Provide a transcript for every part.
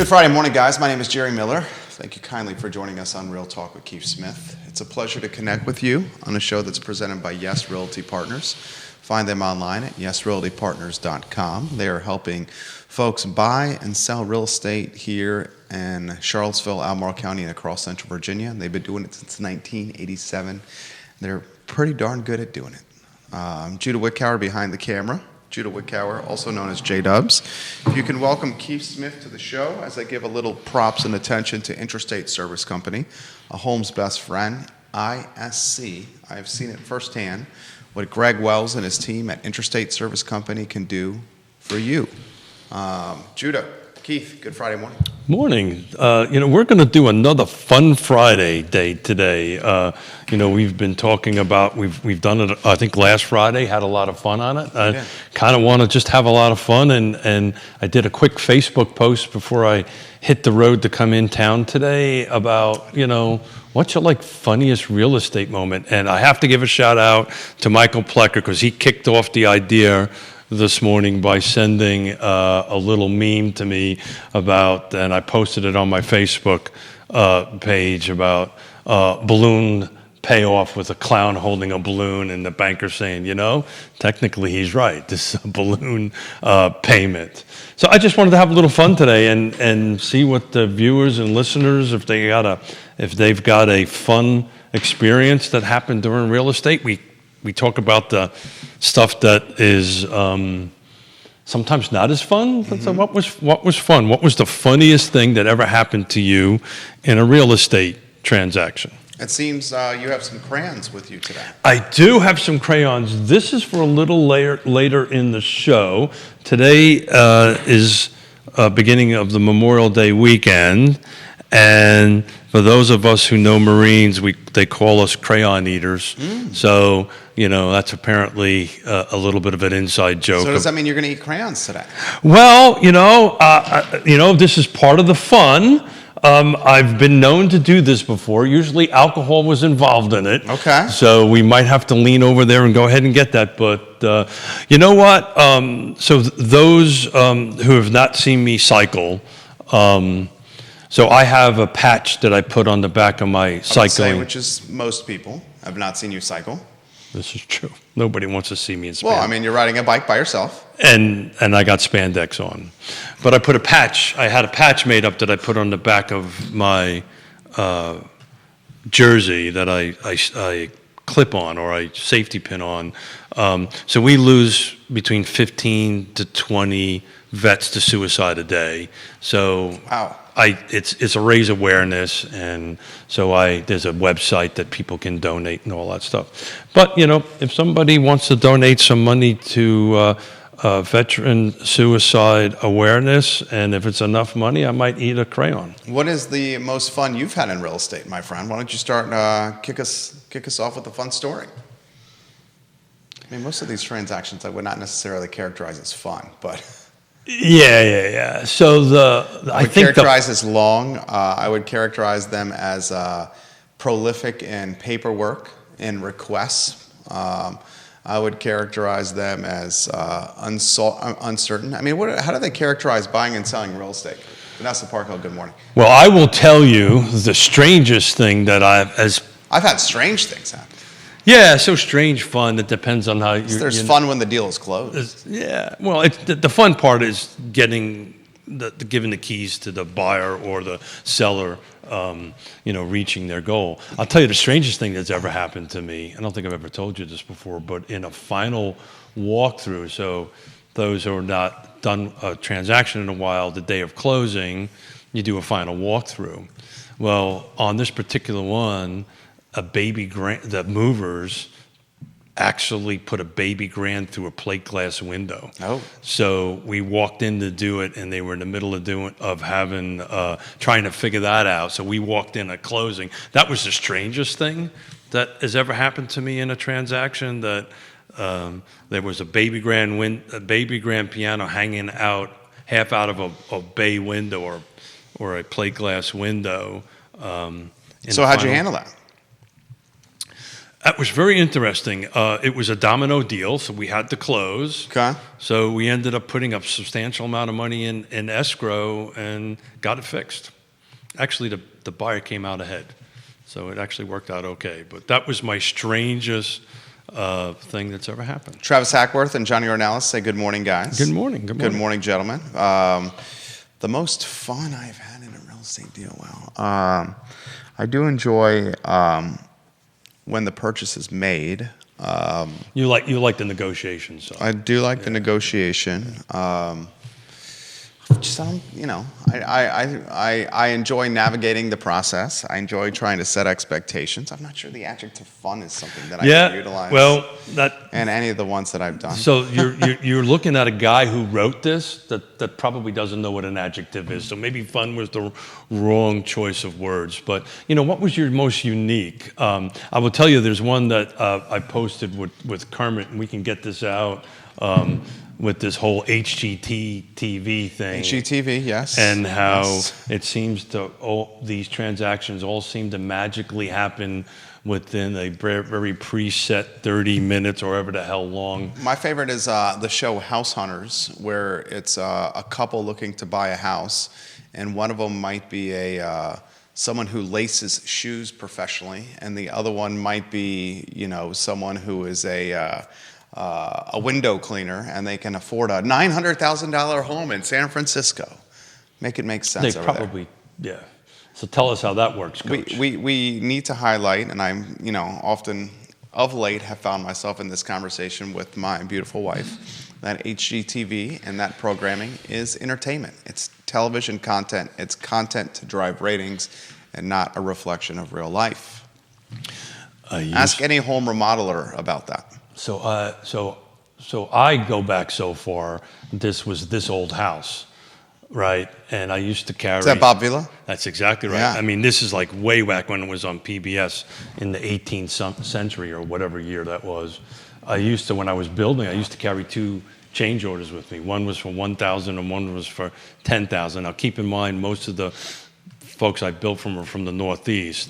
Good Friday morning, guys. My name is Jerry Miller. Thank you kindly for joining us on Real Talk with Keith Smith. It's a pleasure to connect with you on a show that's presented by Yes Realty Partners. Find them online at yesrealtypartners.com. They are helping folks buy and sell real estate here in Charlottesville, Albemarle County, and across Central Virginia. They've been doing it since 1987. They're pretty darn good at doing it. Judah Wickower behind the camera. Judah Wickower, also known as J-Dubs. If you can welcome Keith Smith to the show as I give a little props and attention to Intrastate Service Company, a home's best friend, ISC. I have seen it firsthand, what Greg Wells and his team at Intrastate Service Company can do for you. Judah, Keith, good Friday morning. Morning. We're going to do another fun Friday day today. We've been talking about, we've done it, I think last Friday, had a lot of fun on it. I kind of want to just have a lot of fun, and I did a quick Facebook post before I hit the road to come in town today about, what's your funniest real estate moment? And I have to give a shout out to Michael Plecker because he kicked off the idea this morning by sending a little meme to me about, and I posted it on my Facebook page about balloon payoff with a clown holding a balloon and the banker saying, technically he's right. This is a balloon payment. So I just wanted to have a little fun today and see what the viewers and listeners, if they've got a fun experience that happened during real estate. We talk about the stuff that is sometimes not as fun. Mm-hmm. So what was fun? What was the funniest thing that ever happened to you in a real estate transaction? It seems you have some crayons with you today. I do have some crayons. This is for a little later in the show. Today is beginning of the Memorial Day weekend, and for those of us who know Marines, they call us crayon eaters. So, that's apparently a little bit of an inside joke. So does that mean you're going to eat crayons today? Well, this is part of the fun. I've been known to do this before. Usually alcohol was involved in it. Okay. So we might have to lean over there and go ahead and get that. But you know what? So those who have not seen me cycle, so I have a patch that I put on the back of my cycling. Which is most people have not seen you cycle. This is true. Nobody wants to see me in spandex. Well, you're riding a bike by yourself. And I got spandex on. But I put a patch. I had a patch made up that I put on the back of my jersey that I clip on or I safety pin on. So we lose between 15 to 20 vets to suicide a day. So wow. It's a raise awareness, and so there's a website that people can donate and all that stuff. But if somebody wants to donate some money to veteran suicide awareness, and if it's enough money, I might eat a crayon. What is the most fun you've had in real estate, my friend? Why don't you start kick us off with a fun story? Most of these transactions I would not necessarily characterize as fun, but. Yeah. So I think characterize as long. I would characterize them as prolific in paperwork and requests. I would characterize them as uncertain. How do they characterize buying and selling real estate? Vanessa Parkhill, good morning. Well, I will tell you the strangest thing that I've had strange things happen. Yeah, so strange fun. It depends on how you. There's fun when the deal is closed. Yeah, well, the fun part is giving the keys to the buyer or the seller, reaching their goal. I'll tell you the strangest thing that's ever happened to me. I don't think I've ever told you this before, but in a final walkthrough. So those who are not done a transaction in a while, the day of closing, you do a final walkthrough. Well, on this particular one. The movers actually put a baby grand through a plate glass window. Oh. So we walked in to do it, and they were in the middle of trying to figure that out. So we walked in at closing. That was the strangest thing that has ever happened to me in a transaction. That there was a baby grand piano hanging out half out of a bay window or a plate glass window. So how'd you handle that? That was very interesting. It was a domino deal, so we had to close. Okay. So we ended up putting up a substantial amount of money in escrow and got it fixed. Actually, the buyer came out ahead, so it actually worked out okay. But that was my strangest thing that's ever happened. Travis Hackworth and Johnny Ornelas say good morning, guys. Good morning. Good morning. Good morning, gentlemen. The most fun I've had in a real estate deal. Well, I do enjoy when the purchase is made. You like the negotiations. So. I do like the negotiation. I enjoy navigating the process. I enjoy trying to set expectations. I'm not sure the adjective "fun" is something that I can utilize. Well, and any of the ones that I've done. So you're looking at a guy who wrote this that probably doesn't know what an adjective is. So maybe "fun" was the wrong choice of words. But what was your most unique? I will tell you, there's one that I posted with Kermit, and we can get this out. With this whole HGTV thing. HGTV, yes. And how it seems all these transactions all seem to magically happen within a very preset 30 minutes or however the hell long. My favorite is the show House Hunters, where it's a couple looking to buy a house, and one of them might be someone who laces shoes professionally, and the other one might be, someone who is a window cleaner, and they can afford a $900,000 home in San Francisco. Make it make sense. They probably, yeah. So tell us how that works, Coach. We need to highlight, and I'm, often of late have found myself in this conversation with my beautiful wife, that HGTV and that programming is entertainment. It's television content. It's content to drive ratings and not a reflection of real life. Ask any home remodeler about that. So I go back so far. This was this old house, right? And I used to carry. Is that Bob Villa? That's exactly right. Yeah. I mean, this is like way back when it was on PBS in the 18th century or whatever year that was. When I was building, I used to carry two change orders with me. One was for 1,000 and one was for 10,000. Now, keep in mind, most of the folks I built from were from the Northeast.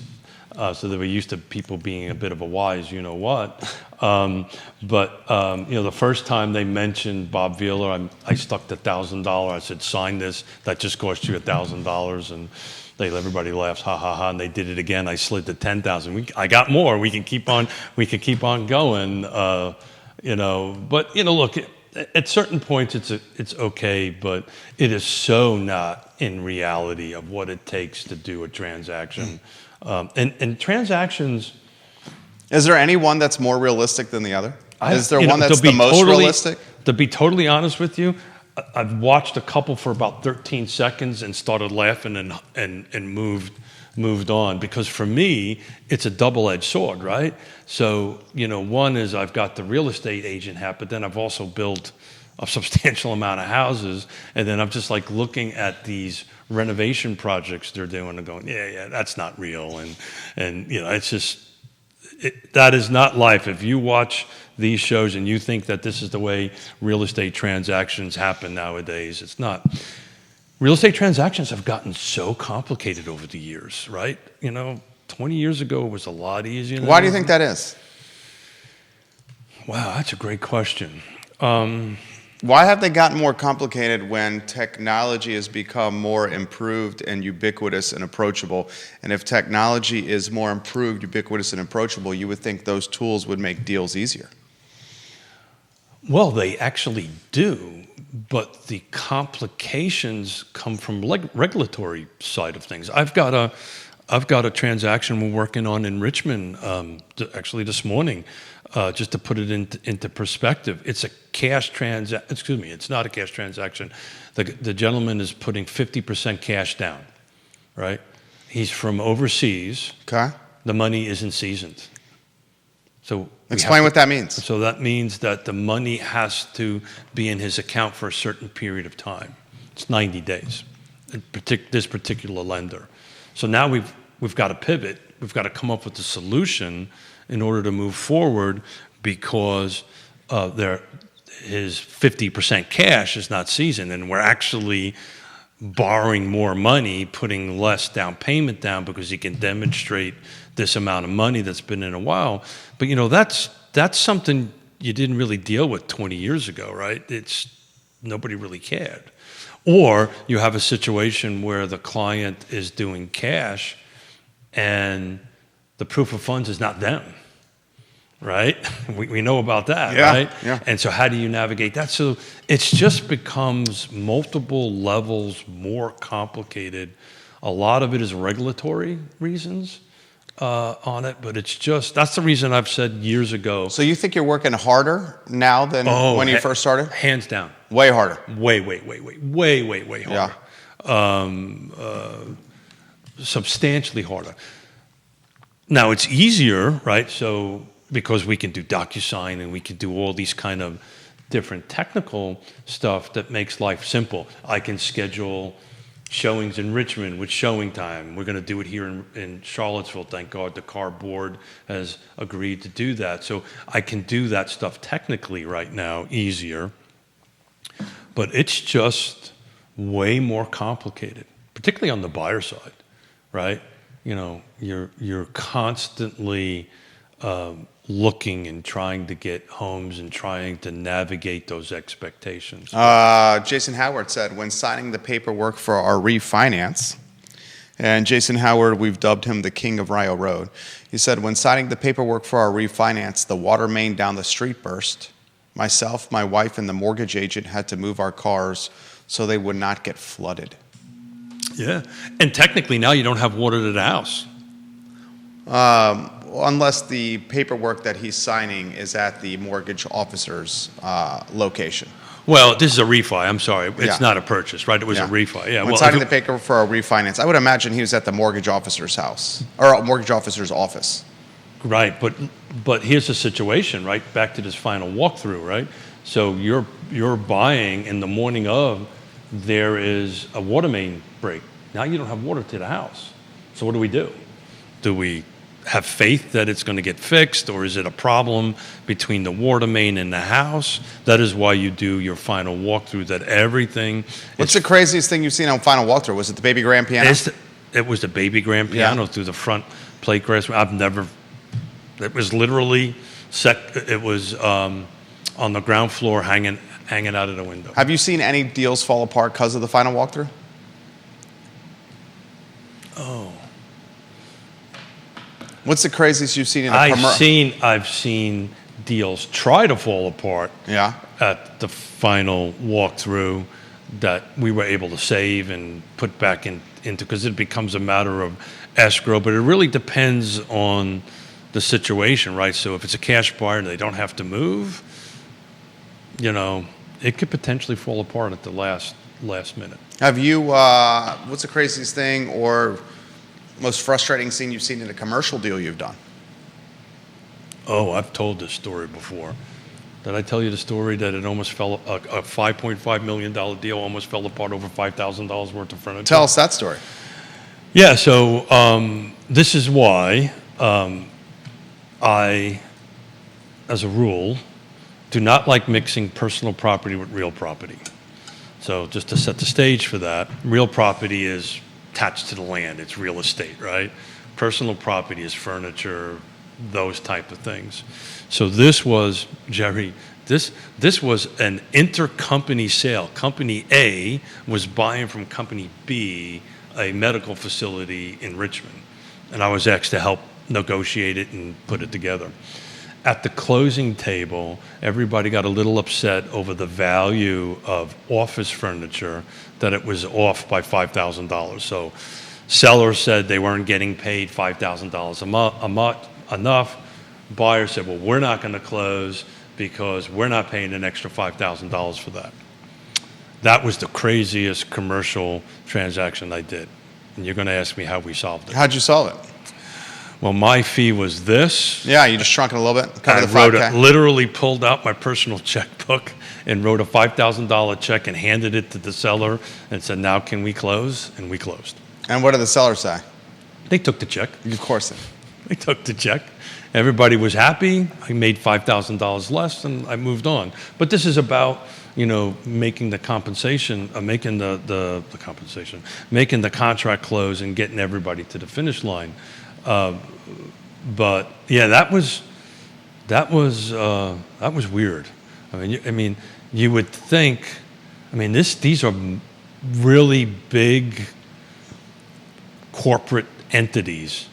So they were used to people being a bit of a wise, you-know-what. The first time they mentioned Bob Vila, I stuck the $1,000. I said, sign this. That just cost you $1,000. And everybody laughs, ha, ha, ha. And they did it again. I slid to 10,000. I got more. We can keep on going, But, look, at certain points it's okay, but it is so not in reality of what it takes to do a transaction. And transactions. Is there any one that's more realistic than the other? Is there one that's the most realistic? To be totally honest with you, I've watched a couple for about 13 seconds and started laughing and moved on, because for me it's a double-edged sword, right? So one is I've got the real estate agent hat, but then I've also built a substantial amount of houses, and then I'm just like looking at these renovation projects they're doing and going, yeah, that's not real, and it's just that is not life. If you watch these shows and you think that this is the way real estate transactions happen nowadays, it's not. Real estate transactions have gotten so complicated over the years, right? 20 years ago it was a lot easier. Why do you think that is? Wow, that's a great question. Why have they gotten more complicated when technology has become more improved and ubiquitous and approachable? And if technology is more improved, ubiquitous, and approachable, you would think those tools would make deals easier. Well, they actually do, but the complications come from regulatory side of things. I've got a transaction we're working on in Richmond, actually this morning. Just to put it into perspective, it's a cash transaction. Excuse me, it's not a cash transaction. The gentleman is putting 50% cash down, right? He's from overseas. Okay. The money isn't seasoned. So explain what that means. So that means that the money has to be in his account for a certain period of time. It's 90 days. This particular lender. So now we've got to pivot. We've got to come up with a solution in order to move forward, because his 50% cash is not seasoned, and we're actually borrowing more money, putting less down payment down, because he can demonstrate this amount of money that's been in a while. But, that's something you didn't really deal with 20 years ago, right? Nobody really cared. Or you have a situation where the client is doing cash and the proof of funds is not them, right? We know about that, right? Yeah. And so how do you navigate that? So it just becomes multiple levels more complicated. A lot of it is regulatory reasons on it, but that's the reason I've said years ago. So you think you're working harder now than when you first started? Hands down. Way harder. Way harder. Substantially harder. Now it's easier, right? So because we can do DocuSign and we can do all these kind of different technical stuff that makes life simple. I can schedule showings in Richmond with showing time. We're going to do it here in Charlottesville. Thank God the car board has agreed to do that. So I can do that stuff technically right now easier. But it's just way more complicated, particularly on the buyer side, right? You're constantly looking and trying to get homes and trying to navigate those expectations. Jason Howard said, when signing the paperwork for our refinance, and Jason Howard, we've dubbed him the king of Rio Road. He said, when signing the paperwork for our refinance, the water main down the street burst. Myself, my wife, and the mortgage agent had to move our cars so they would not get flooded. Yeah, and technically now you don't have water to the house. Unless the paperwork that he's signing is at the mortgage officer's location. Well, this is a refi. I'm sorry. It's Yeah. not a purchase, right? It was a refi. Yeah. When signing the paper for a refinance, I would imagine he was at the mortgage officer's house or a mortgage officer's office. Right, but here's the situation, right? Back to this final walkthrough, right? So you're buying, in the morning of, there is a water main break. Now you don't have water to the house. So what do? Do we have faith that it's going to get fixed, or is it a problem between the water main and the house? That is why you do your final walkthrough, that everything... What's the craziest thing you've seen on final walkthrough? Was it the baby grand piano? It was the baby grand piano through the front plate glass. It was literally it was on the ground floor hanging out of the window. Have you seen any deals fall apart because of the final walkthrough? Oh. What's the craziest you've seen in a commercial? I've seen deals try to fall apart at the final walkthrough that we were able to save and put back into, because it becomes a matter of escrow, but it really depends on the situation, right? So if it's a cash buyer and they don't have to move, it could potentially fall apart at the last minute. Have you, what's the craziest thing or most frustrating scene you've seen in a commercial deal you've done? Oh, I've told this story before. Did I tell you the story that it almost fell, a $5.5 million deal almost fell apart over $5,000 worth of furniture? Tell us that story. Yeah, so this is why I, as a rule, do not like mixing personal property with real property. So just to set the stage for that, real property is attached to the land. It's real estate, right? Personal property is furniture, those type of things. So this was, Jerry, this was an intercompany sale. Company A was buying from Company B a medical facility in Richmond. And I was asked to help negotiate it and put it together. At the closing table, everybody got a little upset over the value of office furniture, that it was off by $5,000. So sellers said they weren't getting paid $5,000 enough. Buyer said, well, we're not going to close because we're not paying an extra $5,000 for that. That was the craziest commercial transaction I did. And you're going to ask me how we solved it. How'd you solve it? Well, my fee was this. Yeah, you just shrunk it a little bit. Cover the I 5K. literally pulled out my personal checkbook and wrote a $5,000 check and handed it to the seller and said, now can we close? And we closed. And what did the seller say? They took the check. Of course. They took the check. Everybody was happy. I made $5,000 less and I moved on. But this is about, making the compensation, making the compensation, making the contract close and getting everybody to the finish line. But yeah, that was weird. I mean, you would think. I mean, these are really big corporate entities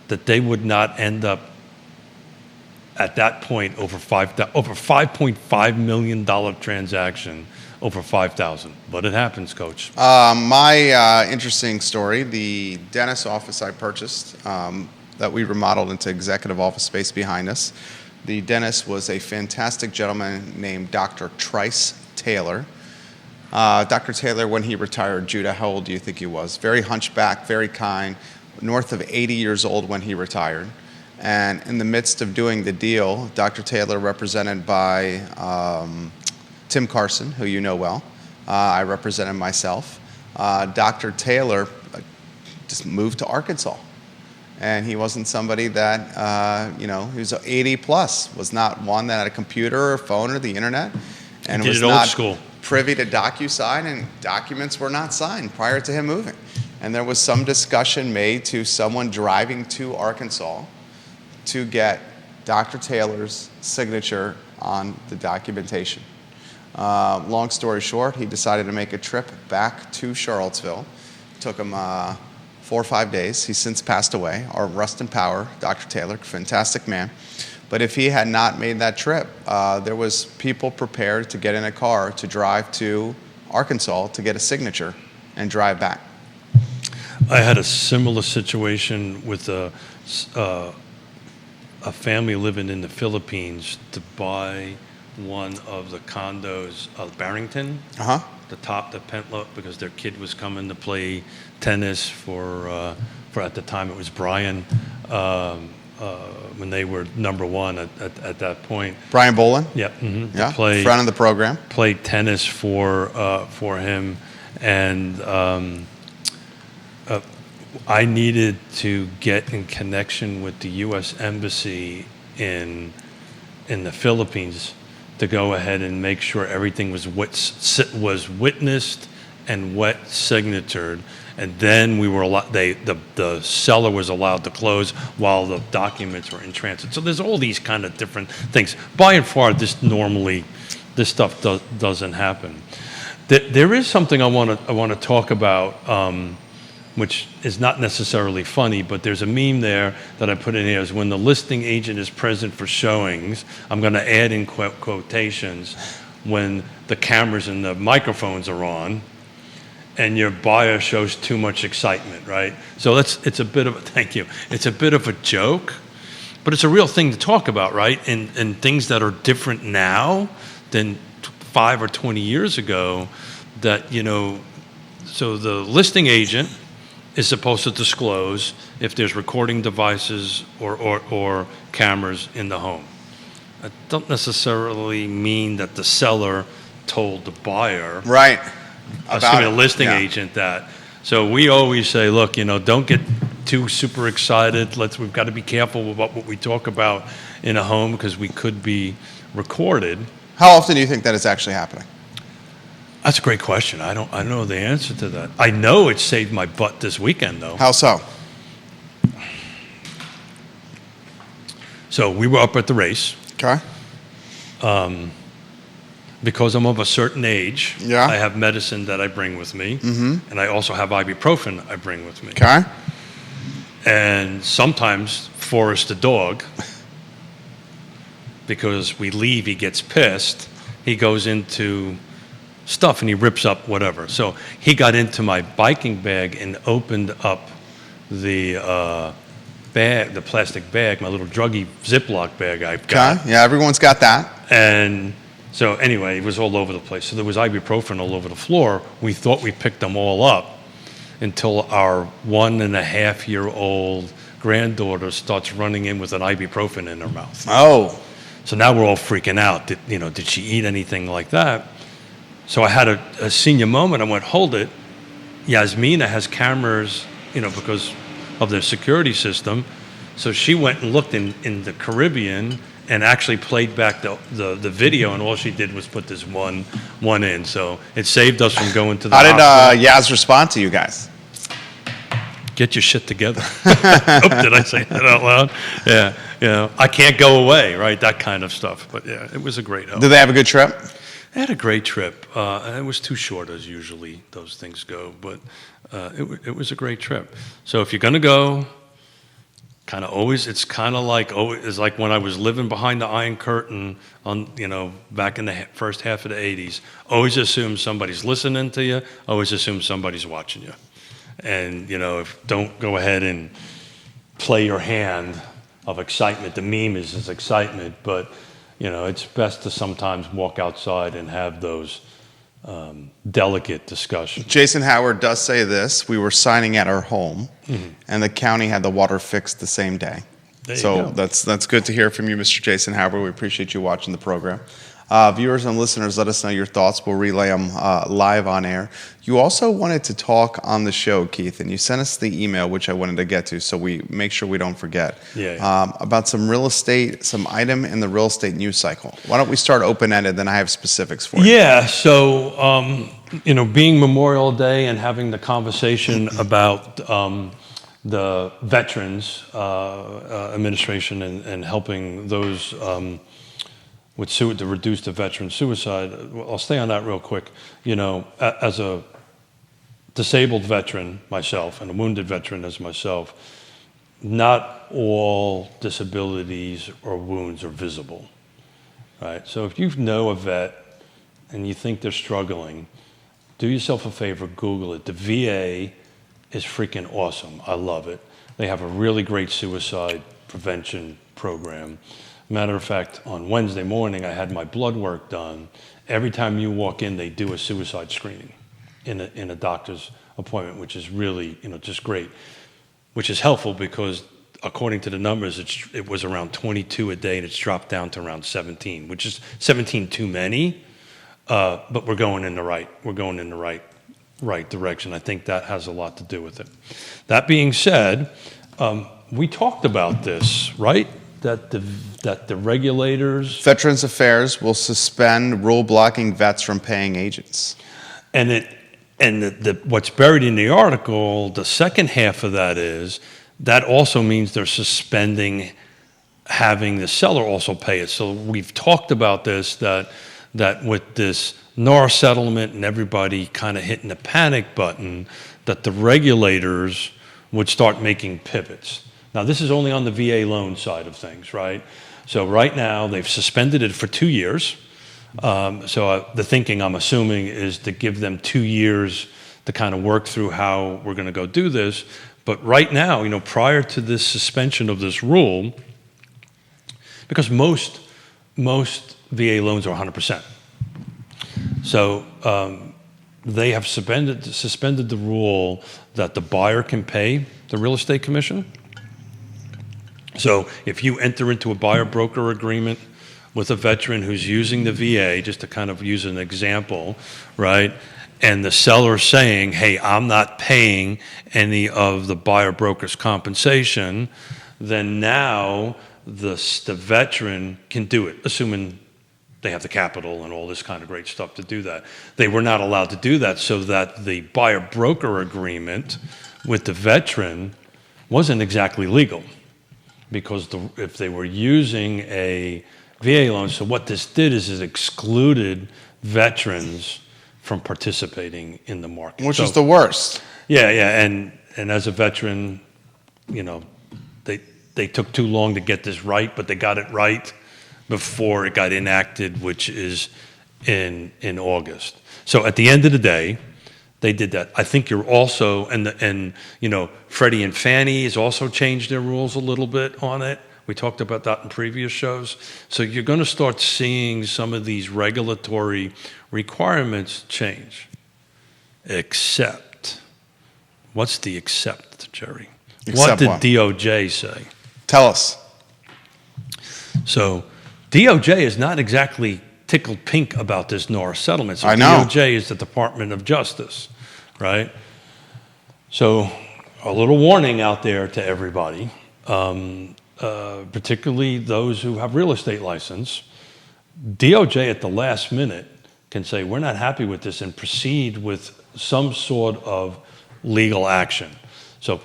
that they would not end up at that point over $5.5 million transaction over 5,000. But it happens, Coach. My interesting story, the dentist office I purchased that we remodeled into executive office space behind us, the dentist was a fantastic gentleman named Dr. Trice Taylor. Dr. Taylor, when he retired, Judah, how old do you think he was? Very hunchback, very kind, north of 80 years old when he retired. And in the midst of doing the deal, Dr. Taylor, represented by Tim Carson, who you know well, I represented myself. Dr. Taylor just moved to Arkansas. And he wasn't somebody that, he was 80 plus, was not one that had a computer or phone or the internet. And was not privy to DocuSign, and documents were not signed prior to him moving. And there was some discussion made to someone driving to Arkansas to get Dr. Taylor's signature on the documentation. Long story short, he decided to make a trip back to Charlottesville. Took him 4 or 5 days. He's since passed away. Our rest in power, Dr. Taylor, fantastic man. But if he had not made that trip, there was people prepared to get in a car to drive to Arkansas to get a signature and drive back. I had a similar situation with a family living in the Philippines to buy one of the condos of Barrington, the Pentlow, because their kid was coming to play tennis for at the time it was Brian, when they were number one at that point. Brian Bolin? Yep. Mm-hmm. Yeah, friend of the program. Played tennis for him, and I needed to get in connection with the U.S. Embassy in the Philippines to go ahead and make sure everything was witnessed and wet signatured, and then we were allowed. The seller was allowed to close while the documents were in transit. So there's all these kind of different things. By and far, this stuff doesn't happen. There is something I want to talk about. Which is not necessarily funny, but there's a meme there that I put in here, is when the listing agent is present for showings, I'm going to add in quotations, when the cameras and the microphones are on, and your buyer shows too much excitement, right? So it's a bit of a joke, but it's a real thing to talk about, right? And things that are different now than 5 or 20 years ago, that, so the listing agent is supposed to disclose if there's recording devices or cameras in the home. I don't necessarily mean that the seller told the buyer, right, assuming a listing agent, that. So we always say, look, don't get too super excited. We've got to be careful about what we talk about in a home, because we could be recorded. How often do you think that is actually happening? That's a great question. I don't know the answer to that. I know it saved my butt this weekend, though. How so? So we were up at the race. Okay. Because I'm of a certain age, yeah. I have medicine that I bring with me, and I also have ibuprofen I bring with me. Okay. And sometimes Forrest the dog, because we leave, he gets pissed. He goes into stuff and he rips up whatever. So he got into my biking bag and opened up the bag, the plastic bag, my little druggy Ziploc bag I've got. Okay. Yeah, everyone's got that. And so anyway, it was all over the place. So there was ibuprofen all over the floor. We thought we picked them all up until our 1.5-year-old granddaughter starts running in with an ibuprofen in her mouth. Oh. So now we're all freaking out. Did she eat anything like that? So I had a senior moment. I went, hold it. Yasmina has cameras, because of their security system. So she went and looked in the Caribbean and actually played back the video, and all she did was put this one in. So it saved us from going to the How hospital. did Yaz respond to you guys? get your shit together. Did I say that out loud? Yeah, I can't go away, right? That kind of stuff. But yeah, it was a great help. Did they have a good trip? I had a great trip. It was too short, as usually those things go, but it was a great trip. So if you're going to go, it's kind of like it's like when I was living behind the Iron Curtain back in the first half of the 80s. Always assume somebody's listening to you. Always assume somebody's watching you. And don't go ahead and play your hand of excitement. The meme is excitement, but it's best to sometimes walk outside and have those delicate discussions. Jason Howard does say this: we were signing at our home, and the county had the water fixed the same day. So that's good to hear from you, Mr. Jason Howard. We appreciate you watching the program. Viewers and listeners, let us know your thoughts. We'll relay them live on air. You also wanted to talk on the show, Keith, and you sent us the email, which I wanted to get to, so we make sure we don't forget, about some real estate, some item in the real estate news cycle. Why don't we start open-ended, then I have specifics for you. Yeah, so, being Memorial Day and having the conversation about the Veterans Administration and helping those to reduce the veteran suicide. I'll stay on that real quick. As a disabled veteran myself and a wounded veteran as myself, not all disabilities or wounds are visible, right? So if you know a vet and you think they're struggling, do yourself a favor, Google it. The VA is freaking awesome. I love it. They have a really great suicide prevention program. Matter of fact, on Wednesday morning, I had my blood work done. Every time you walk in, they do a suicide screening in a doctor's appointment, which is really, just great, which is helpful because according to the numbers, it was around 22 a day, and it's dropped down to around 17, which is 17 too many, but we're going in the right direction. I think that has a lot to do with it. That being said, we talked about this, right? That the regulators... Veterans Affairs will suspend rule blocking vets from paying agents. And what's buried in the article, the second half of that is, that also means they're suspending having the seller also pay it. So we've talked about this, that with this NAR settlement and everybody kind of hitting the panic button, that the regulators would start making pivots. Now, this is only on the VA loan side of things, right? So right now, they've suspended it for 2 years. The thinking, I'm assuming, is to give them 2 years to kind of work through how we're going to go do this. But right now, prior to this suspension of this rule, because most VA loans are 100%. So they have suspended the rule that the buyer can pay the real estate commission. So if you enter into a buyer-broker agreement with a veteran who's using the VA, just to kind of use an example, right, and the seller's saying, hey, I'm not paying any of the buyer-broker's compensation, then now the veteran can do it, assuming they have the capital and all this kind of great stuff to do that. They were not allowed to do that, so that the buyer-broker agreement with the veteran wasn't exactly legal. Because if they were using a VA loan, so what this did is it excluded veterans from participating in the market. Which is the worst. Yeah, and as a veteran, they took too long to get this right, but they got it right before it got enacted, which is in August. So at the end of the day, they did that. I think you're also, and Freddie and Fannie has also changed their rules a little bit on it. We talked about that in previous shows. So you're going to start seeing some of these regulatory requirements change. Except, what's the except, Jerry? What did DOJ say? Tell us. So DOJ is not exactly tickled pink about this NAR settlement. So I know. DOJ is the Department of Justice, right? So a little warning out there to everybody, particularly those who have real estate license. DOJ at the last minute can say, we're not happy with this, and proceed with some sort of legal action. So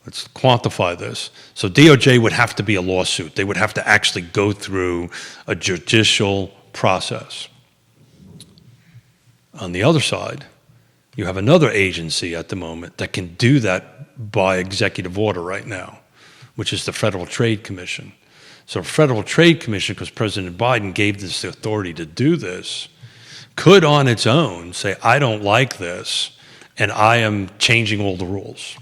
let's quantify this. So DOJ would have to be a lawsuit. They would have to actually go through a judicial process. On the other side, you have another agency at the moment that can do that by executive order right now, which is the Federal Trade Commission. So Federal Trade Commission, because President Biden gave this authority to do this, could on its own say, I don't like this, and I am changing all the rules.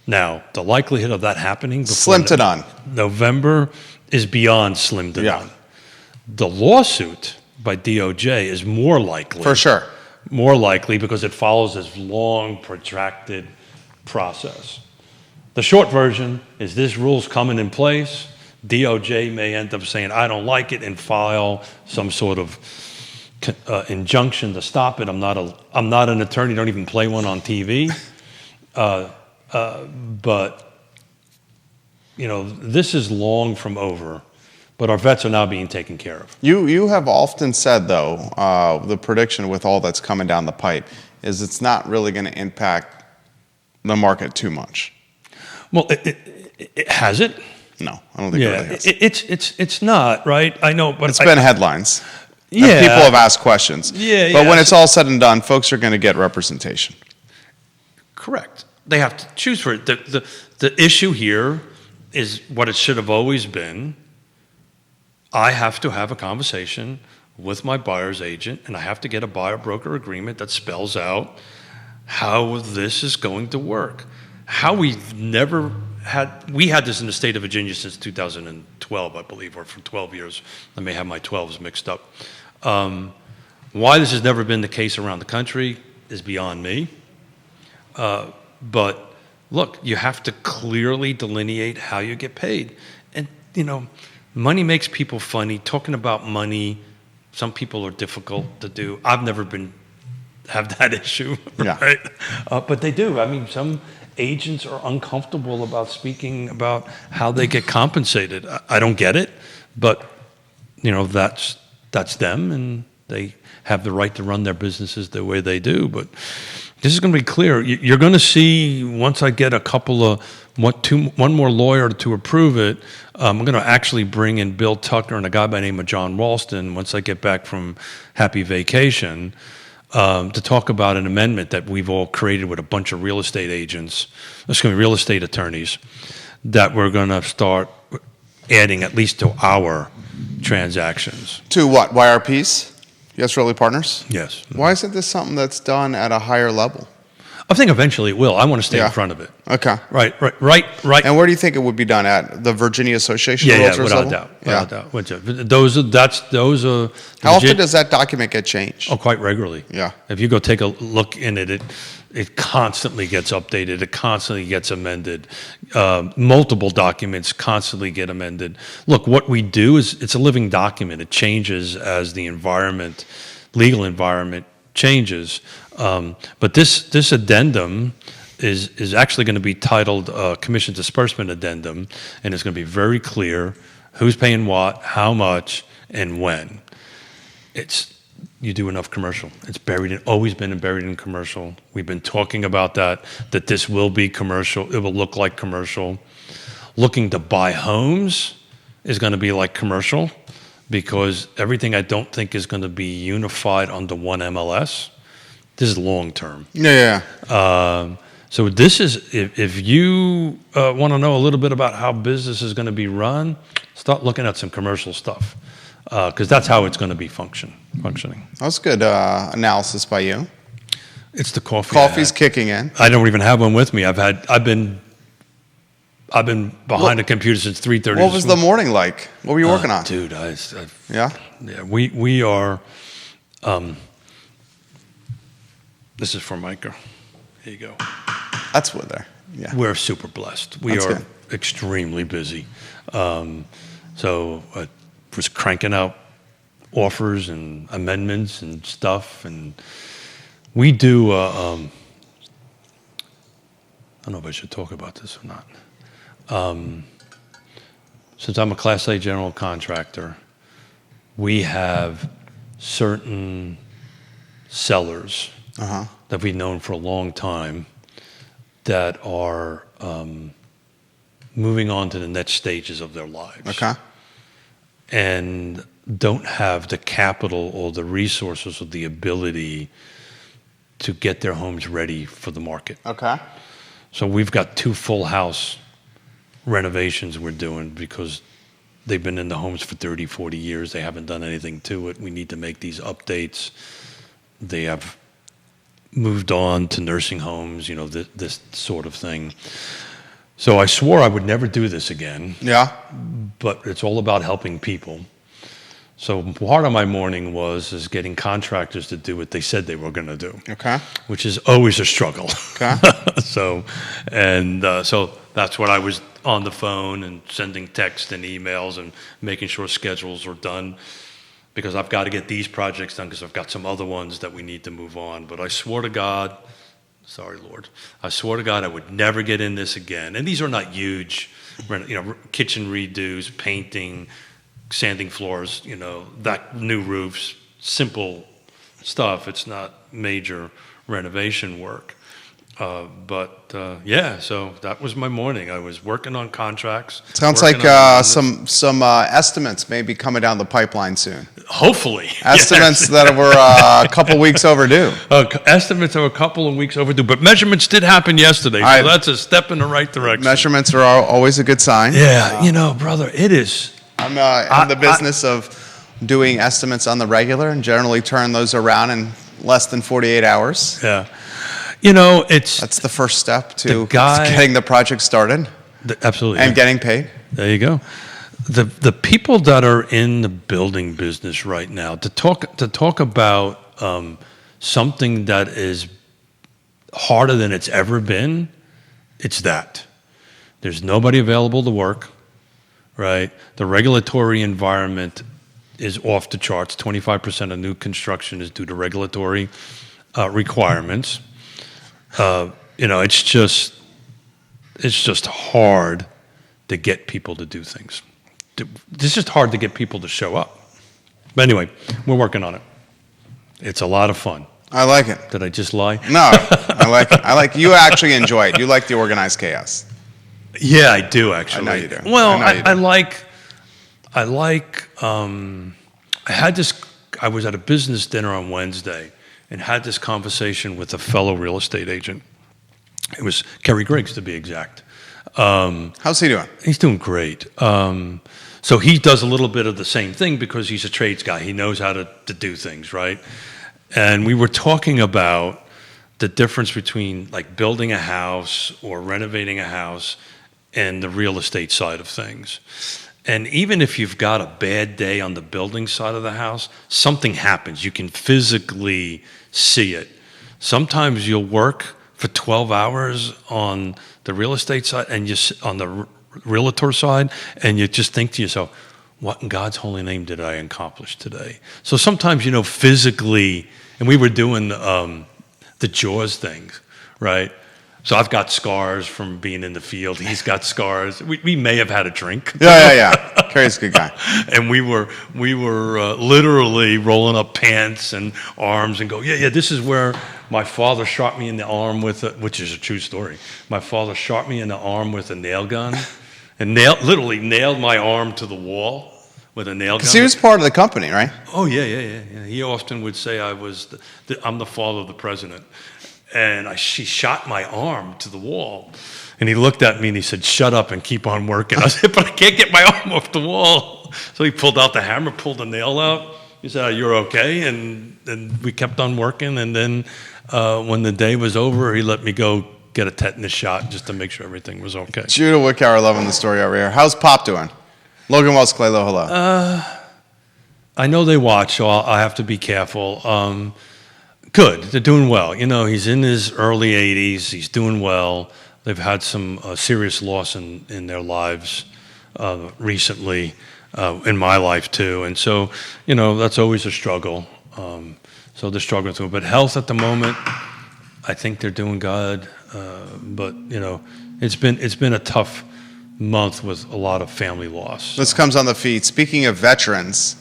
Now, the likelihood of that happening before Slim to none. November is beyond slim to none. The lawsuit by DOJ is more likely. For sure. More likely because it follows this long, protracted process. The short version is this rule's coming in place. DOJ may end up saying, I don't like it, and file some sort of injunction to stop it. I'm not an attorney, don't even play one on TV. But, this is long from over. But our vets are now being taken care of. You have often said, though, the prediction with all that's coming down the pipe is it's not really going to impact the market too much. Well, it has it? No, I don't think it really has. It's not, right? I know, but it's been headlines. Yeah. And people have asked questions. Yeah. But when it's all said and done, folks are going to get representation. Correct. They have to choose for it. The issue here is what it should have always been. I have to have a conversation with my buyer's agent, and I have to get a buyer-broker agreement that spells out how this is going to work. How we've never had, we had this in the state of Virginia since 2012, I believe, or for 12 years. I may have my 12s mixed up. Why this has never been the case around the country is beyond me. But look, you have to clearly delineate how you get paid. And, money makes people funny. Talking about money, some people are difficult to do. I've never have that issue, right? But they do. I mean, some agents are uncomfortable about speaking about how they get compensated. I don't get it, but that's them, and they have the right to run their businesses the way they do. But this is going to be clear. You're going to see, once I get a couple of one more lawyer to approve it, I'm going to actually bring in Bill Tucker and a guy by the name of John Ralston once I get back from happy vacation to talk about an amendment that we've all created with a bunch of real estate agents, real estate attorneys, that we're going to start adding at least to our transactions. To what? YRPs? Yes, Realty Partners? Yes. Why isn't this something that's done at a higher level? I think eventually it will. I want to stay in front of it. Okay. Right. And where do you think it would be done at? The Virginia Association of Realtors without level? doubt. Those are. How often does that document get changed? Oh, quite regularly. Yeah. If you go take a look in it, it constantly gets updated. It constantly gets amended. Multiple documents constantly get amended. Look, what we do is it's a living document. It changes as the legal environment changes. But this addendum is actually going to be titled Commission Disbursement Addendum, and it's going to be very clear who's paying what, how much, and when. You do enough commercial. It's always been buried in commercial. We've been talking about that this will be commercial. It will look like commercial. Looking to buy homes is going to be like commercial, because everything I don't think is going to be unified under one MLS. This is long term. Yeah. So this is, if you want to know a little bit about how business is going to be run, start looking at some commercial stuff, because that's how it's going to be functioning. That's good analysis by you. It's the coffee. Coffee's kicking in. I don't even have one with me. I've been behind a computer since 3:30. What was the morning like? What were you working on? Dude, Yeah? Yeah, we are, this is for Micah. Here you go. That's what there. Yeah. We're super blessed. We are extremely busy. So I was cranking out offers and amendments and stuff, and we do, I don't know if I should talk about this or not. Since I'm a Class A general contractor, we have certain sellers that we've known for a long time that are moving on to the next stages of their lives. Okay. And don't have the capital or the resources or the ability to get their homes ready for the market. Okay. So we've got 2 full house renovations we're doing because they've been in the homes for 30, 40 years. They haven't done anything to it. We need to make these updates. They have moved on to nursing homes, this sort of thing. So I swore I would never do this again. Yeah. But it's all about helping people. So part of my morning is getting contractors to do what they said they were going to do. Okay. Which is always a struggle. Okay. So that's what I was on the phone and sending texts and emails and making sure schedules are done, because I've got to get these projects done because I've got some other ones that we need to move on. But I swore to God, sorry, Lord, I swore to God I would never get in this again. And these are not huge, kitchen redos, painting, sanding floors, that new roofs, simple stuff. It's not major renovation work. So that was my morning. I was working on contracts. Sounds like some estimates may be coming down the pipeline soon. Hopefully. Estimates that were a couple weeks overdue. Estimates are a couple of weeks overdue, but measurements did happen yesterday, so that's a step in the right direction. Measurements are always a good sign. Yeah, brother, it is. I'm in the business of doing estimates on the regular and generally turn those around in less than 48 hours. Yeah. That's the first step to getting the project started. Absolutely. And getting paid. There you go. The people that are in the building business right now, to talk about something that is harder than it's ever been, it's that. There's nobody available to work, right? The regulatory environment is off the charts. 25% of new construction is due to regulatory requirements. It's just hard to get people to do things. It's just hard to get people to show up. But anyway, we're working on it. It's a lot of fun. I like it. Did I just lie? No, I like it. You actually enjoy it. You like the organized chaos. Yeah, I do actually. I know you do. Well, I was at a business dinner on Wednesday and had this conversation with a fellow real estate agent. It was Kerry Griggs, to be exact. How's he doing? He's doing great. So he does a little bit of the same thing because he's a trades guy. He knows how to do things, right? And we were talking about the difference between like building a house or renovating a house and the real estate side of things. And even if you've got a bad day on the building side of the house, something happens. You can physically see it. Sometimes you'll work for 12 hours on the real estate side and on the realtor side, and you just think to yourself, what in God's holy name did I accomplish today? So sometimes, physically, and we were doing the Jaws thing, right? So I've got scars from being in the field. He's got scars. We may have had a drink. Yeah. Kerry's a good guy. And we were literally rolling up pants and arms and go, yeah, this is where my father shot me in the arm which is a true story. My father shot me in the arm with a nail gun and literally nailed my arm to the wall with a nail gun. Because he was part of the company, right? Oh, yeah. He often would say I'm the father of the president. And she shot my arm to the wall. And he looked at me and he said, shut up and keep on working. I said, but I can't get my arm off the wall. So he pulled out the hammer, pulled the nail out. He said, you're okay. And we kept on working. And then when the day was over, he let me go get a tetanus shot just to make sure everything was okay. Judah Wickower loving the story over here. How's Pop doing? Logan Wells, Claylo, hello. I know they watch, so I have to be careful. Good. They're doing well. He's in his early 80s. He's doing well. They've had some serious loss in their lives recently, in my life too. And so, that's always a struggle. So they're struggling through it. But health at the moment, I think they're doing good. But, it's been a tough month with a lot of family loss. This comes on the feed. Speaking of veterans,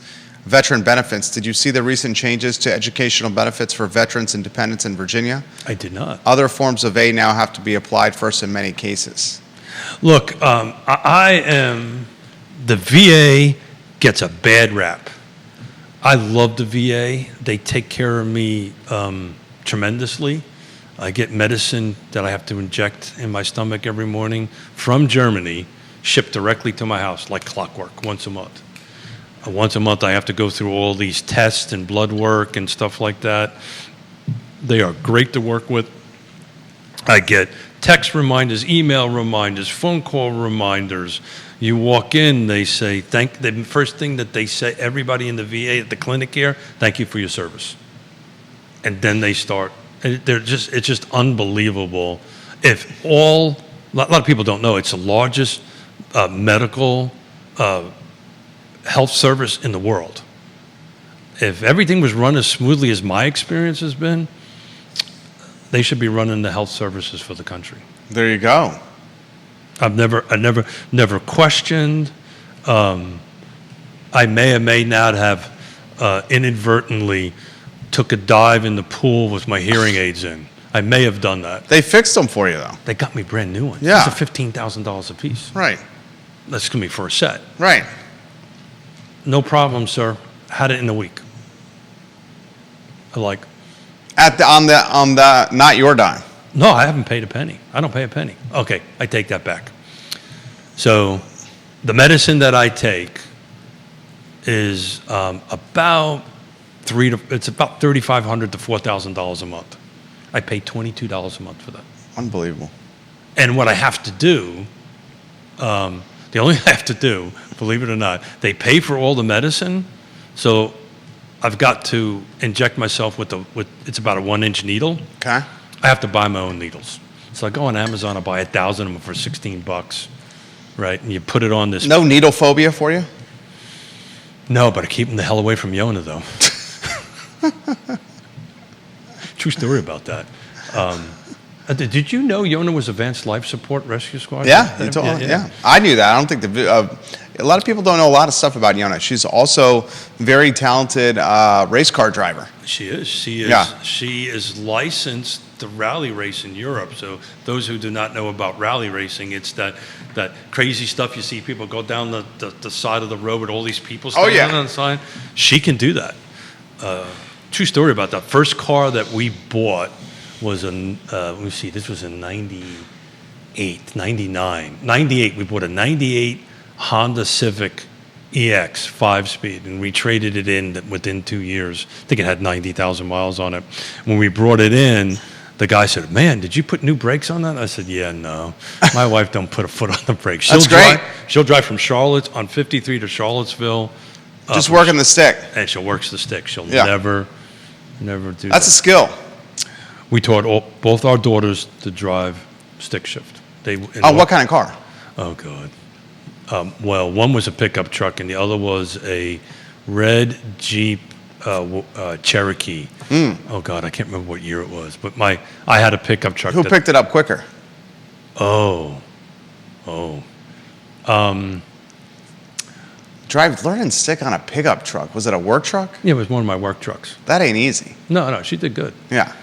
Veteran benefits. Did you see the recent changes to educational benefits for veterans and dependents in Virginia? I did not. Other forms of aid now have to be applied first in many cases. Look, the VA gets a bad rap. I love the VA. They take care of me tremendously. I get medicine that I have to inject in my stomach every morning from Germany, shipped directly to my house like clockwork once a month. Once a month I have to go through all these tests and blood work and stuff like that. They are great to work with. I get text reminders, email reminders, phone call reminders. You walk in, they say, the first thing that they say, everybody in the VA at the clinic here, thank you for your service. And then they start. It's just unbelievable. A lot of people don't know, it's the largest medical health service in the world. If everything was run as smoothly as my experience has been, they should be running the health services for the country. There you go. I never questioned. I may or may not have inadvertently took a dive in the pool with my hearing aids in. I may have done that. They fixed them for you, though. They got me brand new ones. Yeah. These are $15,000 a piece. Right. That's going to be for a set. Right. No problem, sir. Had it in a week. Like, On the not your dime. no, I haven't paid a penny. I don't pay a penny. Okay, I take that back. So the medicine that I take is about $3,500 to $4,000 a month. I pay $22 a month for that. Unbelievable. And what I have to do, the only thing I have to do, believe it or not, they pay for all the medicine, so I've got to inject myself with it's about a 1-inch needle. Okay. I have to buy my own needles. So I go on Amazon, I buy 1,000 of them for $16, right? And you put it on this. No needle phobia for you? No, but I keep them the hell away from Yonna, though. True story about that. Did you know Yonna was Advanced Life Support Rescue Squad? Yeah, you told me. Yeah. I knew that. I don't think a lot of people don't know a lot of stuff about Yonna. She's also a very talented race car driver. She is. She is. Yeah. She is licensed to rally race in Europe. So those who do not know about rally racing, it's that crazy stuff you see people go down the side of the road with all these people standing on the side. She can do that. True story about that. First car that we bought was let me see, this was in 98, 99. 98, we bought a 98 Honda Civic EX 5-speed, and we traded it in within 2 years. I think it had 90,000 miles on it. When we brought it in, the guy said, "Man, did you put new brakes on that?" I said, "Yeah, no. My wife don't put a foot on the brakes. That's great. She'll drive from Charlotte on 53 to Charlottesville. Just working the stick. And she'll work the stick. She'll never do that. That's a skill. We taught both our daughters to drive stick shift. What kind of car? Oh, God. Well, one was a pickup truck, and the other was a red Jeep Cherokee. Oh, God, I can't remember what year it was. But I had a pickup truck. Who picked it up quicker? Learning stick on a pickup truck. Was it a work truck? Yeah, it was one of my work trucks. That ain't easy. No, she did good. Yeah.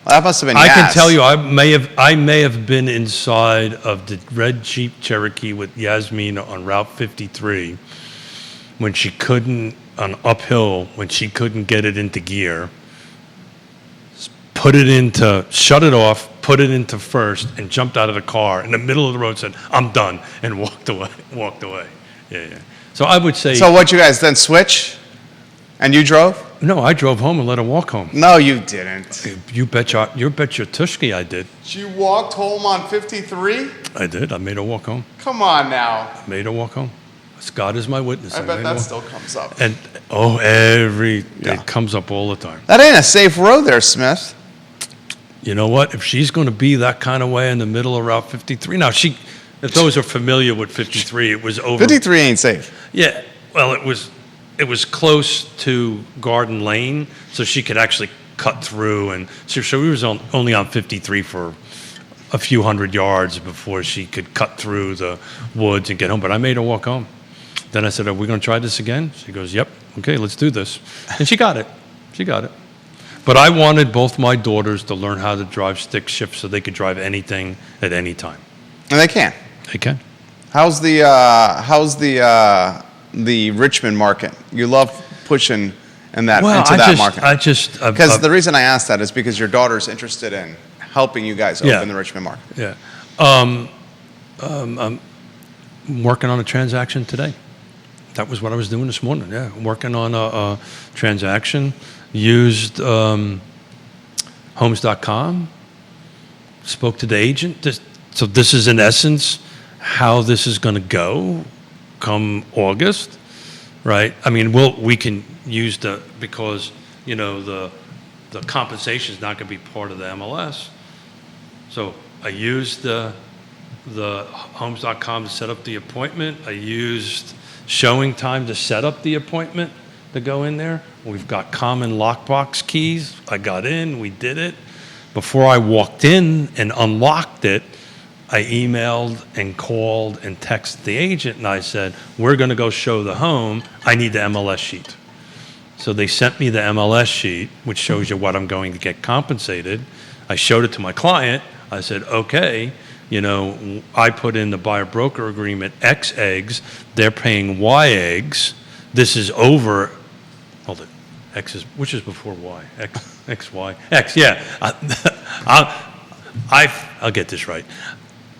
That must have been I gas. can tell you, I may have been inside of the red Jeep Cherokee with Yasmin on Route 53 when she couldn't, on uphill, when she couldn't get it into gear. Shut it off, put it into first, and jumped out of the car in the middle of the road, said, "I'm done," and walked away. Yeah. So I would say. So what, you guys then switch? And you drove? No, I drove home and let her walk home. No, you didn't. You bet your tushki I did. You walked home on 53? I did. I made her walk home. Come on now. I made her walk home. God is my witness. I bet that still comes up. And it comes up all the time. That ain't a safe road there, Smith. You know what? If she's going to be that kind of way in the middle of Route 53, now if those are familiar with 53, it was over. 53 ain't safe. Yeah. Well, it was close to Garden Lane, so she could actually cut through, and so she was only on 53 for a few hundred yards before she could cut through the woods and get home. But I made her walk home. Then I said, "Are we going to try this again?" She goes, "Yep." okay, let's do this. And she got it. She got it. But I wanted both my daughters to learn how to drive stick shift so they could drive anything at any time. And they can. They can. How's the Richmond market? You love pushing into that market. Because the reason I asked that is because your daughter's interested in helping you guys open the Richmond market. Yeah. I'm working on a transaction today. That was what I was doing this morning. Yeah, working on a transaction. Used homes.com. Spoke to the agent. So this is in essence how this is going to go come August, right? I mean, we can use because the compensation is not going to be part of the MLS. So I used the homes.com to set up the appointment. I used showing time to set up the appointment to go in there. We've got common lockbox keys. I got in, we did it. Before I walked in and unlocked it, I emailed and called and texted the agent and I said, we're going to go show the home. I need the MLS sheet. So they sent me the MLS sheet, which shows you what I'm going to get compensated. I showed it to my client. I said, okay, I put in the buyer broker agreement X eggs. They're paying Y eggs. This is over. Hold it. X is, which is before Y? X, Y. X, yeah. I'll get this right.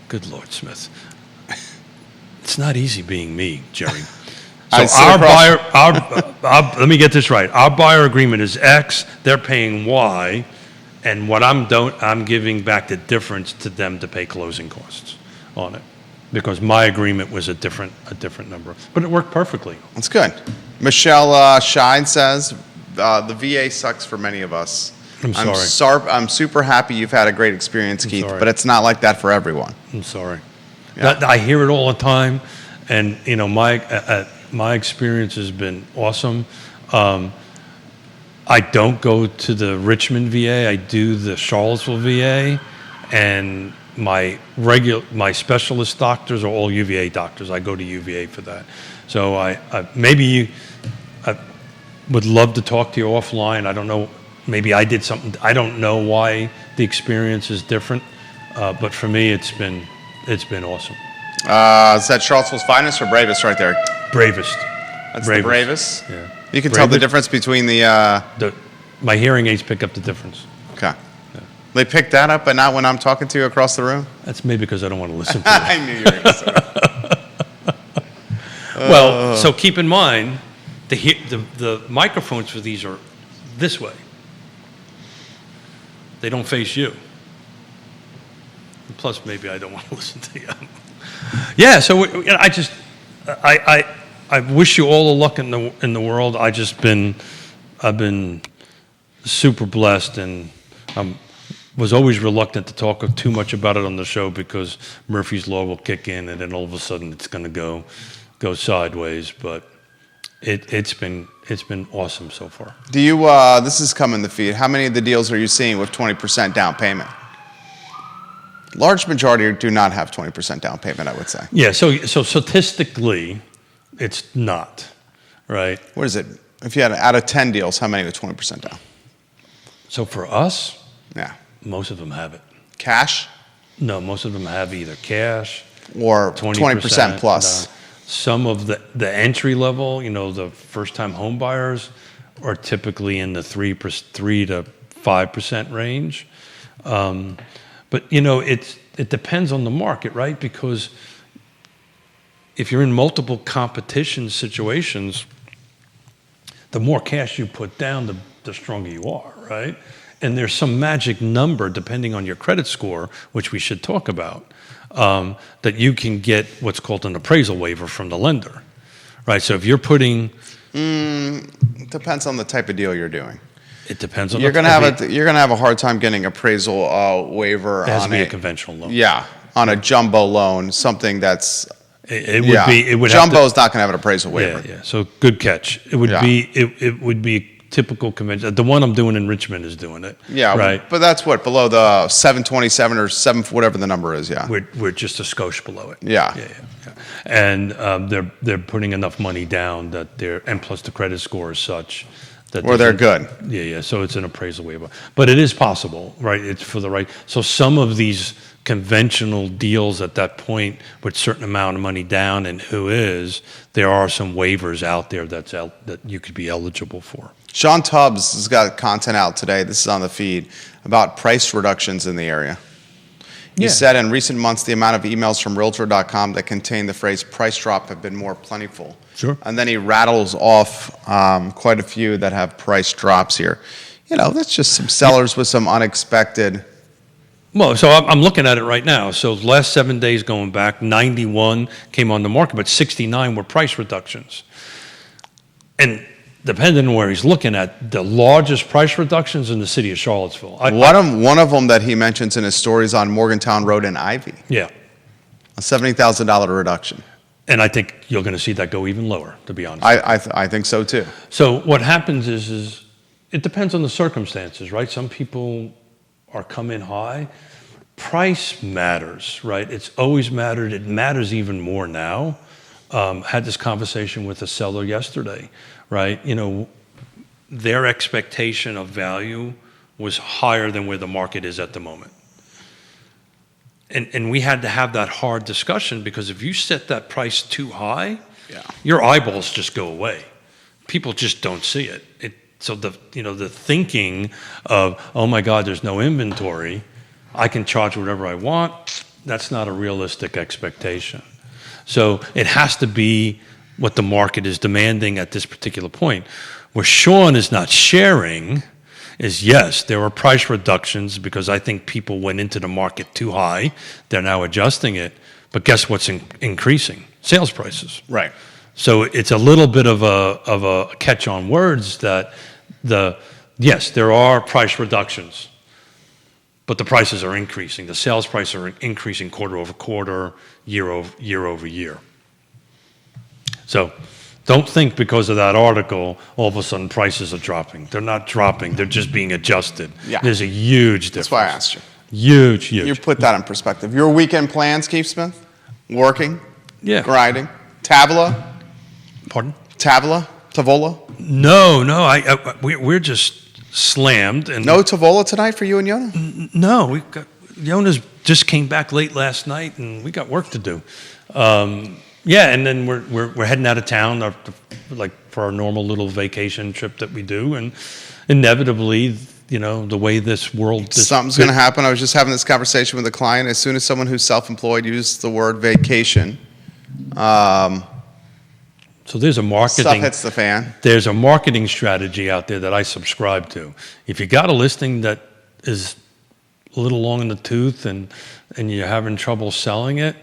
Good Lord, Smith. It's not easy being me, Jerry. So let me get this right. Our buyer agreement is X, they're paying Y, and what I'm giving back the difference to them to pay closing costs on it. Because my agreement was a different number. But it worked perfectly. That's good. Michelle Shine says, the VA sucks for many of us. I'm sorry. I'm super happy you've had a great experience, Keith, but it's not like that for everyone. I'm sorry. Yeah. I hear it all the time, and my experience has been awesome. I don't go to the Richmond VA. I do the Charlottesville VA, and my specialist doctors are all UVA doctors. I go to UVA for that. So I would love to talk to you offline. I don't know. Maybe I did something. I don't know why the experience is different, but for me, it's been awesome. Is that Charlottesville's finest or bravest right there? Bravest. That's the bravest? Yeah. You can tell the difference between my hearing aids pick up the difference. Okay. Yeah. They pick that up, but not when I'm talking to you across the room? That's maybe because I don't want to listen to it. I knew you were going to say that. Well, so keep in mind, the microphones for these are this way. They don't face you. Plus, maybe I don't want to listen to you. Yeah, so I wish you all the luck in the world. I've been super blessed, and was always reluctant to talk too much about it on the show because Murphy's Law will kick in, and then all of a sudden it's going to go sideways. But it's been awesome so far. Do you? This is coming the feed. How many of the deals are you seeing with 20% down payment? Large majority do not have 20% down payment, I would say. Yeah. So statistically, it's not right. What is it? If you had out of 10 deals, how many with 20% down? So for us, yeah, most of them have it. Cash? No, most of them have either cash or 20% plus. Some of the entry level, the first-time home buyers, are typically in the 3 to 5% range. But it depends on the market, right? Because if you're in multiple competition situations, the more cash you put down, the stronger you are, right? And there's some magic number, depending on your credit score, which we should talk about, that you can get what's called an appraisal waiver from the lender, right? So if you're putting... depends on the type of deal you're doing. It depends on you're gonna have a hard time getting appraisal waiver. It has to be a conventional loan. Yeah, on a jumbo loan, something that's Jumbo's not gonna have an appraisal waiver. Yeah. So good catch. It would be typical convention. The one I'm doing in Richmond is doing it. Yeah, right. But that's what, below the 727 or 7, whatever the number is, yeah. We're just a skosh below it. Yeah. And they're putting enough money down that and plus the credit score is such that they're good. Yeah. So it's an appraisal waiver, but it is possible, right? It's for the right. So some of these conventional deals at that point with certain amount of money down and there are some waivers out there that you could be eligible for. Sean Tubbs has got content out today. This is on the feed about price reductions in the area. He said in recent months, the amount of emails from Realtor.com that contain the phrase price drop have been more plentiful. Sure. And then he rattles off quite a few that have price drops here. That's just some sellers with some unexpected. Well, so I'm looking at it right now. So the last 7 days going back, 91 came on the market, but 69 were price reductions. And depending on where he's looking at, the largest price reductions in the city of Charlottesville. One of them that he mentions in his stories on Morgantown Road in Ivy. Yeah. A $70,000 reduction. And I think you're going to see that go even lower, to be honest. I think so too. So what happens is it depends on the circumstances, right? Some people are coming high. Price matters, right? It's always mattered. It matters even more now. Had this conversation with a seller yesterday, right? Their expectation of value was higher than where the market is at the moment. And we had to have that hard discussion because if you set that price too high, your eyeballs just go away. People just don't see it. So the thinking of, oh my God, there's no inventory, I can charge whatever I want, that's not a realistic expectation. So it has to be what the market is demanding at this particular point. Where Sean is not sharing is, yes, there are price reductions because I think people went into the market too high. They're now adjusting it. But guess what's increasing? Sales prices. Right. So it's a little bit of a catch on words that yes, there are price reductions, but the prices are increasing. The sales prices are increasing quarter over quarter, year over year. So don't think because of that article, all of a sudden prices are dropping. They're not dropping. They're just being adjusted. Yeah. There's a huge difference. That's why I asked you. Huge. You put that in perspective. Your weekend plans, Keith Smith? Working? Yeah. Grinding? Tavola? Pardon? Tavola? No. We're just slammed. And no Tavola tonight for you and Yonna? No. Yonna's just came back late last night, and we got work to do. And then we're heading out of town, for our normal little vacation trip that we do, and inevitably, the way this world. Something's going to happen. I was just having this conversation with a client. As soon as someone who's self-employed uses the word vacation, so there's a marketing. Stuff hits the fan. There's a marketing strategy out there that I subscribe to. If you got a listing that is a little long in the tooth and you're having trouble selling it,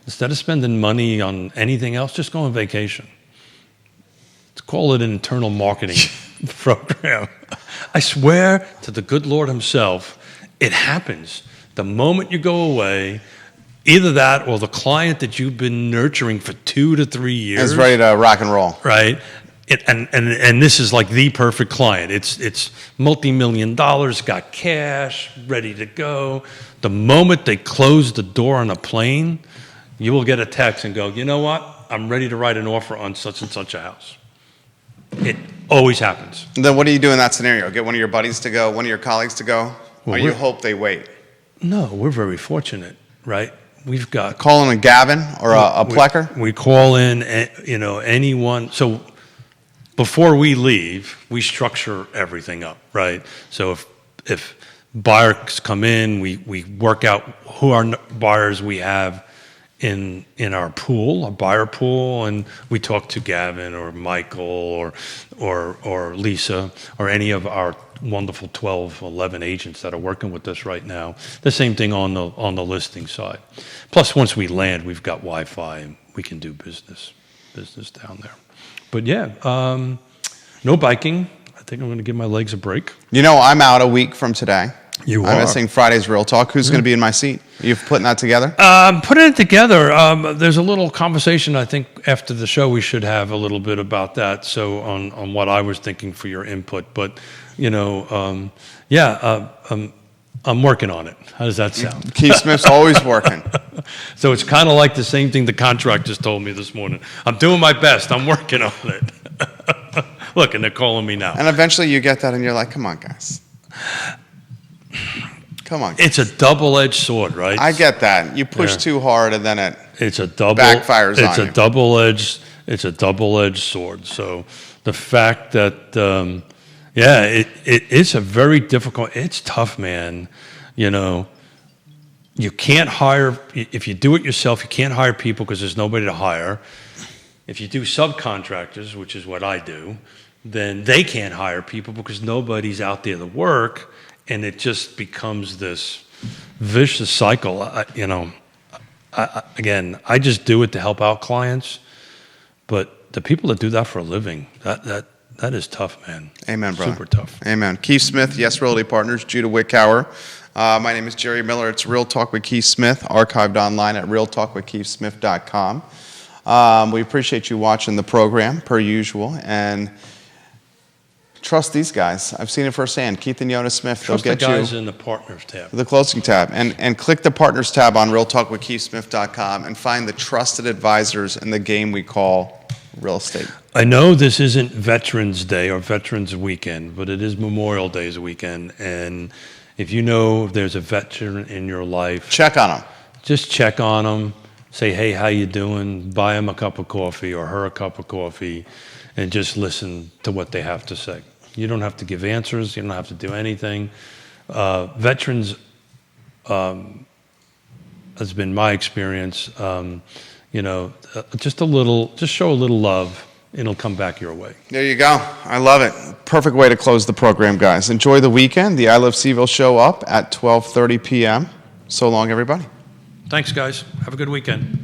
instead of spending money on anything else, just go on vacation. Let's call it an internal marketing program. I swear to the good Lord himself, it happens. The moment you go away, either that or the client that you've been nurturing for 2 to 3 years is ready to rock and roll. Right. And this is like the perfect client. It's multi-million dollars, got cash, ready to go. The moment they close the door on a plane, you will get a text and go, you know what? I'm ready to write an offer on such and such a house. It always happens. And then what do you do in that scenario? Get one of your buddies to go, one of your colleagues to go? Or you hope they wait? No, we're very fortunate, right? We've got... Call in a Gavin or a Plecker? We call in, anyone. So before we leave, we structure everything up, right? So if buyers come in, we work out who our buyers we have in our pool, our buyer pool, and we talk to Gavin or Michael or Lisa or any of our wonderful 12, 11 agents that are working with us right now. The same thing on the listing side. Plus, once we land, we've got Wi-Fi and we can do business down there. But yeah, no biking. I think I'm going to give my legs a break. I'm out a week from today. You I'm are. missing Friday's Real Talk. Who's going to be in my seat? You putting that together? Putting it together. There's a little conversation I think after the show we should have a little bit about that. So on what I was thinking for your input, but I'm working on it. How does that sound? Keith Smith's always working. So it's kind of like the same thing the contractors told me this morning. I'm doing my best. I'm working on it. Look, and they're calling me now. And eventually you get that and you're like, come on, guys. Come on. It's a double-edged sword, right? I get that. You push too hard and then it backfires on you. It's a double-edged sword. So the fact that, it's a very difficult, it's tough, man. You can't hire, if you do it yourself, you can't hire people because there's nobody to hire. If you do subcontractors, which is what I do, then they can't hire people because nobody's out there to work. And it just becomes this vicious cycle. I just do it to help out clients, but the people that do that for a living, that is tough, man. Amen, brother. Super tough. Amen. Keith Smith, Yes Realty Partners, Judah Wickower. My name is Jerry Miller. It's Real Talk with Keith Smith, archived online at realtalkwithkeithsmith.com. We appreciate you watching the program, per usual, and trust these guys. I've seen it firsthand. Keith and Yonna Smith, Trust they'll the get guys you in the partners tab. the closing tab. And click the partners tab on realtalkwithkeithsmith.com and find the trusted advisors in the game we call real estate. I know this isn't Veterans Day or Veterans Weekend, but it is Memorial Day's weekend. And if you know there's a veteran in your life, Check on them. just check on them. Say, hey, how you doing? Buy them a cup of coffee or her a cup of coffee and just listen to what they have to say. You don't have to give answers. You don't have to do anything. Veterans, has been my experience, just show a little love. It'll come back your way. There you go. I love it. Perfect way to close the program, guys. Enjoy the weekend. The I Love CVille show up at 12:30 p.m. So long, everybody. Thanks, guys. Have a good weekend.